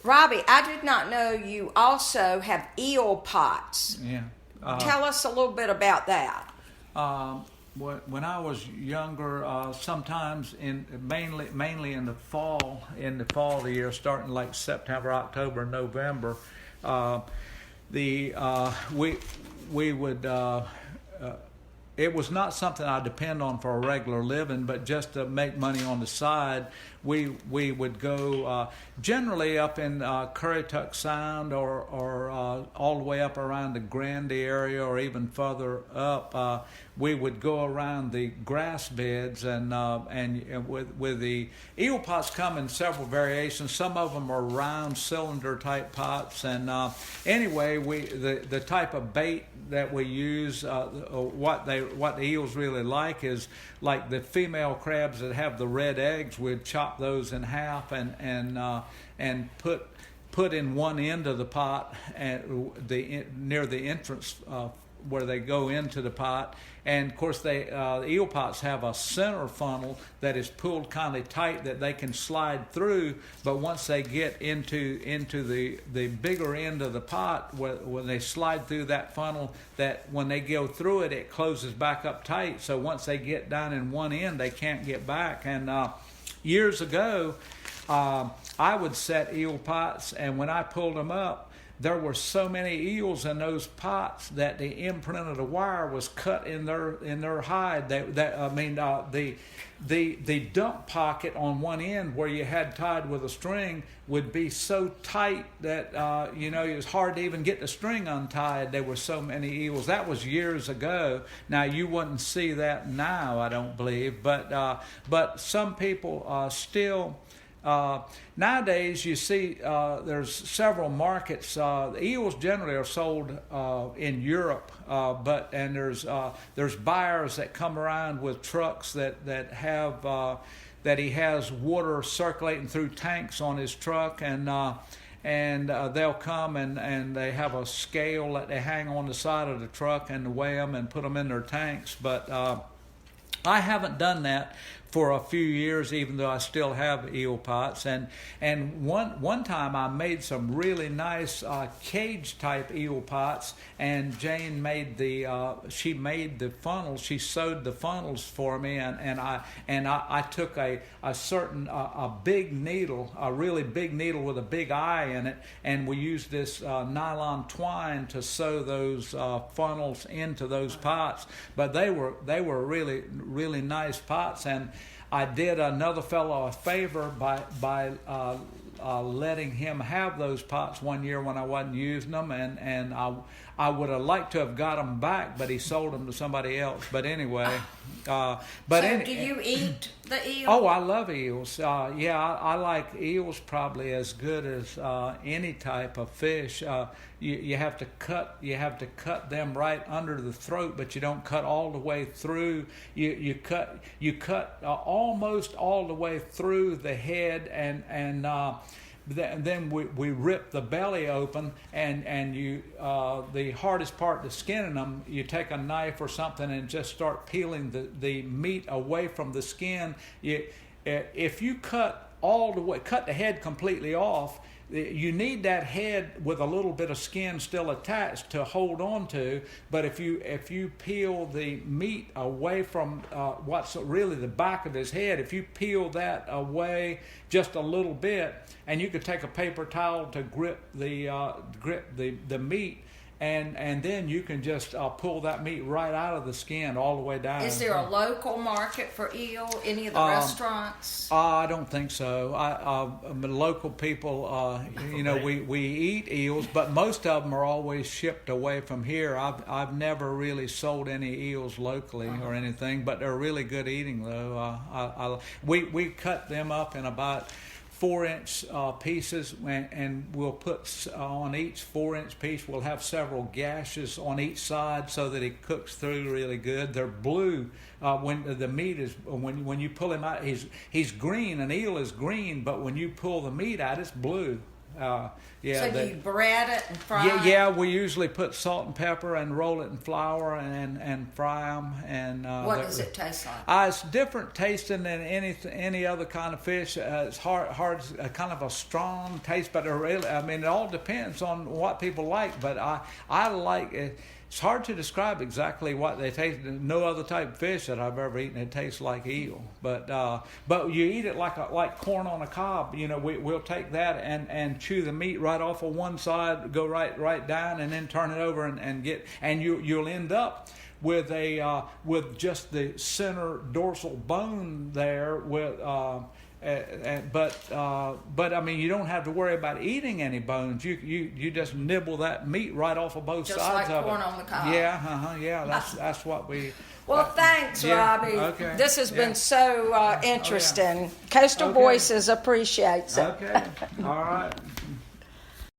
Robbie, I did not know you also have eel pots. Yeah. Tell us a little bit about that. When I was younger, sometimes mainly in the fall of the year, starting like September, October, November, we would. It was not something I depend on for a regular living, but just to make money on the side, we would go generally up in Currituck Sound or all the way up around the Grandy area or even further up. We would go around the grass beds and with the eel pots come in several variations. Some of them are round cylinder type pots, and anyway, the type of bait that we use, what the eels really like is like the female crabs that have the red eggs. We'd chop those in half and put in one end of the pot near the entrance where they go into the pot. And of course, the eel pots have a center funnel that is pulled kind of tight that they can slide through. But once they get into the bigger end of the pot, when they slide through that funnel, that when they go through it, it closes back up tight. So once they get down in one end, they can't get back. And years ago, I would set eel pots, and when I pulled them up, there were so many eels in those pots that the imprint of the wire was cut in their hide. The dump pocket on one end where you had tied with a string would be so tight that it was hard to even get the string untied. There were so many eels. That was years ago. Now you wouldn't see that now, I don't believe, but some people still. Nowadays, you see there's several markets. Eels generally are sold in Europe, and there's buyers that come around with trucks that have that he has water circulating through tanks on his truck, and they'll come and they have a scale that they hang on the side of the truck and weigh them and put them in their tanks. But I haven't done that for a few years, even though I still have eel pots. And one time I made some really nice cage type eel pots, and Jane made she made the funnels. She sewed the funnels for me, and I took a big needle, a really big needle with a big eye in it, and we used this nylon twine to sew those funnels into those pots. But they were really nice pots, and I did another fellow a favor by letting him have those pots one year when I wasn't using them, and I would have liked to have got them back, but he sold them to somebody else. But anyway, do you eat the eel? Oh, I love eels. I like eels probably as good as any type of fish. You have to cut them right under the throat, but you don't cut all the way through. You cut almost all the way through the head, and then we rip the belly open, and you the hardest part, the skin in them, you take a knife or something and just start peeling the meat away from the skin. If you cut the head completely off, you need that head with a little bit of skin still attached to hold on to. But if you peel the meat away from what's really the back of his head, if you peel that away just a little bit, and you could take a paper towel to grip the meat, and then you can just pull that meat right out of the skin all the way down. Is there a local market for eel? Any of the restaurants? I don't think so. Local people, we eat eels, but most of them are always shipped away from here. I've never really sold any eels locally or anything, but they're really good eating though. We cut them up in about 4-inch pieces, and we'll put on each 4-inch piece, we'll have several gashes on each side so that it cooks through really good. They're blue when the meat is, when you pull him out, he's green. An eel is green, but when you pull the meat out, it's blue. So do you bread it and fry it? Yeah, we usually put salt and pepper and roll it in flour and fry them. And what does it taste like? It's different tasting than any other kind of fish. It's hard, kind of a strong taste, but it all depends on what people like. But I like it. It's hard to describe exactly what they taste. No other type of fish that I've ever eaten it tastes like eel. But you eat it like corn on a cob. We'll take that and chew the meat right off of one side, go right down, and then turn it over and you'll end up with with just the center dorsal bone there with. But I mean, you don't have to worry about eating any bones. You just nibble that meat right off of both just sides like of corn it. on the cob. Yeah. That's what we. Well, thanks, Robbie. Okay. This has been so interesting. Coastal Voices appreciates it. Okay. All right.